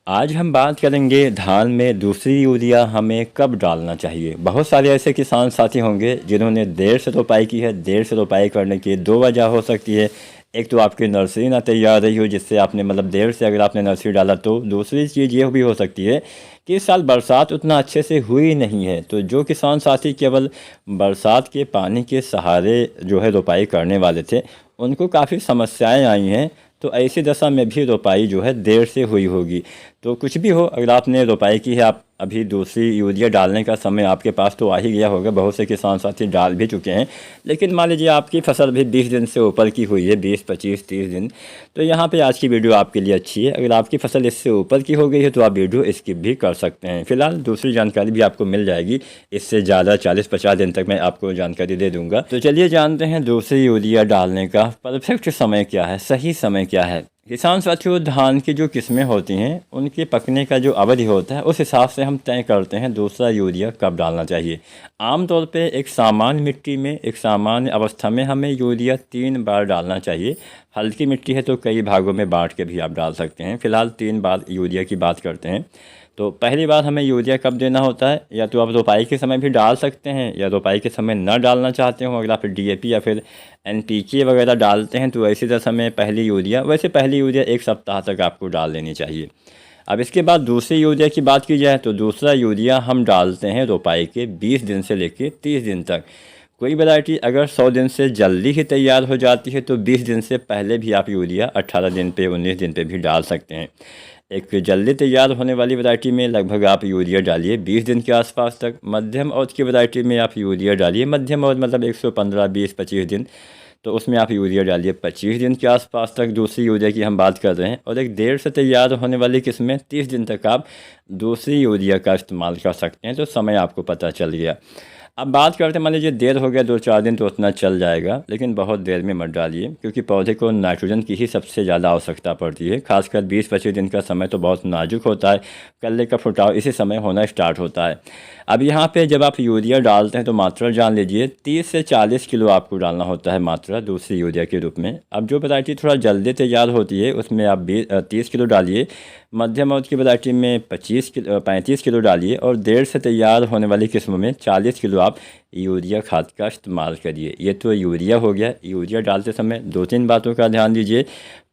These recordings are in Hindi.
आज हम बात करेंगे धान में दूसरी यूरिया हमें कब डालना चाहिए। बहुत सारे ऐसे किसान साथी होंगे जिन्होंने देर से रोपाई की है। देर से रोपाई करने की दो वजह हो सकती है। एक तो आपकी नर्सरी ना तैयार रही हो, जिससे आपने देर से अगर आपने नर्सरी डाला। तो दूसरी चीज़ ये भी हो सकती है कि इस साल बरसात उतना अच्छे से हुई नहीं है। तो जो किसान साथी केवल बरसात के पानी के सहारे जो है रोपाई करने वाले थे, उनको काफ़ी समस्याएं आई हैं। तो ऐसी दशा में भी रोपाई जो है देर से हुई होगी। तो कुछ भी हो, अगर आपने रोपाई की है, आप अभी दूसरी यूरिया डालने का समय आपके पास तो आ ही गया होगा। बहुत से किसान साथी डाल भी चुके हैं। लेकिन मान लीजिए आपकी फसल भी 20 दिन से ऊपर की हुई है, 20, 25, 30 दिन। तो यहाँ पे आज की वीडियो आपके लिए अच्छी है। अगर आपकी फसल इससे ऊपर की हो गई है तो आप वीडियो स्किप भी कर सकते हैं। फिलहाल दूसरी जानकारी भी आपको मिल जाएगी। इससे ज़्यादा 40-50 दिन तक मैं आपको जानकारी दे दूंगा। तो चलिए जानते हैं दूसरी यूरिया डालने का परफेक्ट समय क्या है, सही समय क्या है। किसान साथियों, धान की जो किस्में होती हैं उनके पकने का जो अवधि होता है, उस हिसाब से हम तय करते हैं दूसरा यूरिया कब डालना चाहिए। आमतौर पे एक सामान्य मिट्टी में, एक सामान्य अवस्था में हमें यूरिया 3 बार डालना चाहिए। हल्की मिट्टी है तो कई भागों में बांट के भी आप डाल सकते हैं। फिलहाल 3 बार यूरिया की बात करते हैं। तो पहली बार हमें यूरिया कब देना होता है, या तो आप रोपाई के समय भी डाल सकते हैं, या रोपाई के समय न डालना चाहते हो, अगर आप डीएपी या फिर एनपीके वगैरह डालते हैं तो ऐसी दशा में पहली यूरिया 1 सप्ताह तक आपको डाल लेनी चाहिए। अब इसके बाद दूसरी यूरिया की बात की जाए तो दूसरा यूरिया हम डालते हैं रोपाई के 20 दिन से लेकर 30 दिन तक। कोई वैरायटी अगर 100 दिन से जल्दी ही तैयार हो जाती है तो 20 दिन से पहले भी आप यूरिया 18 दिन पे, 19 दिन पे भी डाल सकते हैं। एक जल्दी तैयार होने वाली वैरायटी में लगभग आप यूरिया डालिए 20 दिन के आसपास तक। मध्यम अवध की वैरायटी में आप यूरिया डालिए, मध्यम अवध 115, 20, 25 दिन, तो उसमें आप यूरिया डालिए 25 दिन के आसपास तक। दूसरी यूरिया की हम बात कर रहे हैं। और एक देर से तैयार होने वाली किस्में 30 दिन तक आप दूसरी यूरिया का इस्तेमाल कर सकते हैं। तो समय आपको पता चल गया। अब बात करते हैं, मान लीजिए देर हो गया 2-4 दिन तो उतना चल जाएगा, लेकिन बहुत देर में मत डालिए, क्योंकि पौधे को नाइट्रोजन की ही सबसे ज़्यादा आवश्यकता पड़ती है। खासकर 20-25 दिन का समय तो बहुत नाजुक होता है। कल्ले का फुटाव इसी समय होना स्टार्ट होता है। अब यहाँ पे जब आप यूरिया डालते हैं तो मात्रा जान लीजिए, 30 से 40 किलो आपको डालना होता है मात्रा दूसरी यूरिया के रूप में। अब जो वैरायटी थोड़ा जल्दी तैयार होती है उसमें आप 30 किलो डालिए। मध्यम अवधि की वैरायटी में 35 किलो डालिए। और देर से तैयार होने वाली किस्मों में 40 किलो आप यूरिया खाद का इस्तेमाल करिए। ये तो यूरिया हो गया। यूरिया डालते समय 2-3 बातों का ध्यान दीजिए।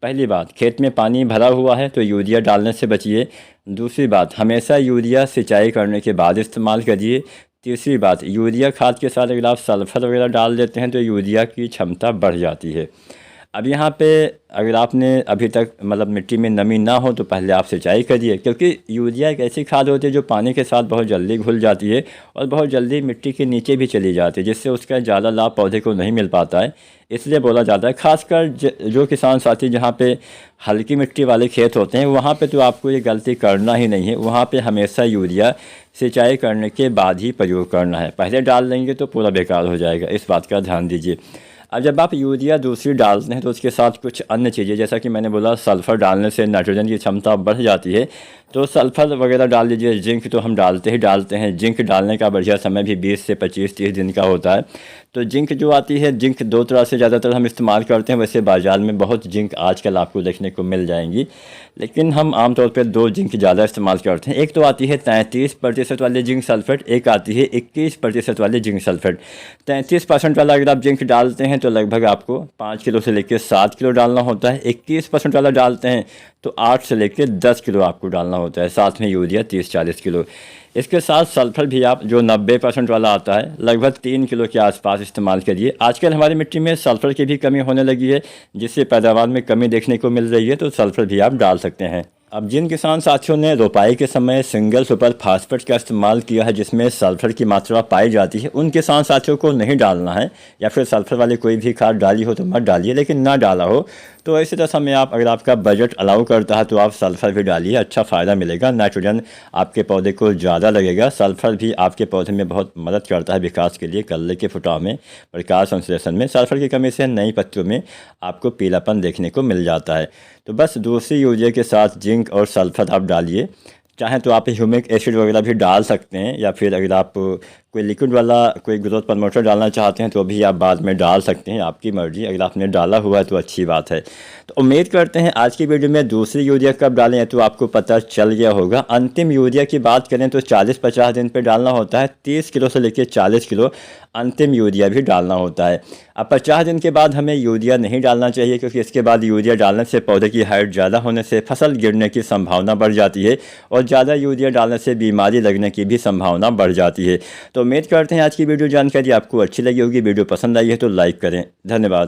पहली बात, खेत में पानी भरा हुआ है तो यूरिया डालने से बचिए। दूसरी बात, हमेशा यूरिया सिंचाई करने के बाद इस्तेमाल करिए। तीसरी बात, यूरिया खाद के साथ अगर आप सल्फर वगैरह डाल देते हैं तो यूरिया की क्षमता बढ़ जाती है। अब यहाँ पे अगर आपने अभी तक मिट्टी में नमी ना हो तो पहले आप सिंचाई करिए, क्योंकि यूरिया एक ऐसी खाद होती है जो पानी के साथ बहुत जल्दी घुल जाती है और बहुत जल्दी मिट्टी के नीचे भी चली जाती है, जिससे उसका ज़्यादा लाभ पौधे को नहीं मिल पाता है। इसलिए बोला जाता है, खासकर जो किसान साथी जहाँ पे हल्की मिट्टी वाले खेत होते हैं वहाँ पे तो आपको ये गलती करना ही नहीं है। वहाँ पे हमेशा यूरिया सिंचाई करने के बाद ही प्रयोग करना है। पहले डाल देंगे तो पूरा बेकार हो जाएगा, इस बात का ध्यान दीजिए। अब जब आप यूरिया दूसरी डालते हैं तो उसके साथ कुछ अन्य चीज़ें, जैसा कि मैंने बोला, सल्फ़र डालने से नाइट्रोजन की क्षमता बढ़ जाती है, तो सल्फ़र वगैरह डाल दीजिए। जिंक तो हम डालते हैं। जिंक डालने का बढ़िया समय भी 20 से 25-30 दिन का होता है। तो जिंक जो आती है, जिंक 2 तरह से ज़्यादातर हम इस्तेमाल करते हैं। वैसे बाज़ार में बहुत जिंक आजकल आपको देखने को मिल जाएंगी, लेकिन हम आमतौर पर 2 जिंक ज़्यादा इस्तेमाल करते हैं। एक तो आती है 33% वाली जिंक सल्फेट, एक आती है 21% वाली जिंक सल्फेट। 33% वाला अगर आप जिंक डालते हैं तो लगभग आपको 5 किलो से लेकर 7 किलो डालना होता है। 21% वाला डालते हैं तो 8 से लेकर 10 किलो आपको डालना होता है। साथ में यूरिया 30-40 किलो। इसके साथ सल्फर भी आप जो 90% वाला आता है लगभग 3 किलो के आसपास इस्तेमाल करिए। आजकल हमारी मिट्टी में सल्फर की भी कमी होने लगी है, जिससे पैदावार में कमी देखने को मिल रही है, तो सल्फर भी आप डाल सकते हैं। अब जिन किसान साथियों ने रोपाई के समय सिंगल सुपर फास्फेट का इस्तेमाल किया है, जिसमें सल्फर की मात्रा पाई जाती है, उन किसान साथियों को नहीं डालना है। या फिर सल्फर वाली कोई भी खाद डाली हो तो मत डालिए, लेकिन ना डाला हो तो ऐसी दशा में आप, अगर आपका बजट अलाउ करता है तो आप सल्फर भी डालिए। अच्छा फ़ायदा मिलेगा, नाइट्रोजन आपके पौधे को ज़्यादा लगेगा। सल्फर भी आपके पौधे में बहुत मदद करता है विकास के लिए। कल्ले के फुटाव में, प्रकाश संश्लेषण में सल्फर की कमी से नई पत्तियों में आपको पीलापन देखने को मिल जाता है। तो बस दूसरी यूरिया के साथ जिंक और सल्फर आप डालिए। चाहें तो आप ह्यूमिक एसिड वगैरह भी डाल सकते हैं, या फिर अगर आप कोई लिक्विड वाला कोई ग्रोथ प्रमोटर डालना चाहते हैं तो भी आप बाद में डाल सकते हैं, आपकी मर्ज़ी। अगर आपने डाला हुआ है तो अच्छी बात है। तो उम्मीद करते हैं आज की वीडियो में दूसरी यूरिया कब डालें तो आपको पता चल गया होगा। अंतिम यूरिया की बात करें तो 40-50 दिन पे डालना होता है। 30 किलो से लेकर 40 किलो अंतिम यूरिया भी डालना होता है। अब 50 दिन के बाद हमें यूरिया नहीं डालना चाहिए, क्योंकि इसके बाद यूरिया डालने से पौधे की हाइट ज़्यादा होने से फसल गिरने की संभावना बढ़ जाती है और ज़्यादा यूरिया डालने से बीमारी लगने की भी संभावना बढ़ जाती है। तो उम्मीद करते हैं आज की वीडियो जानकारी आपको अच्छी लगी होगी। वीडियो पसंद आई है तो लाइक करें। धन्यवाद।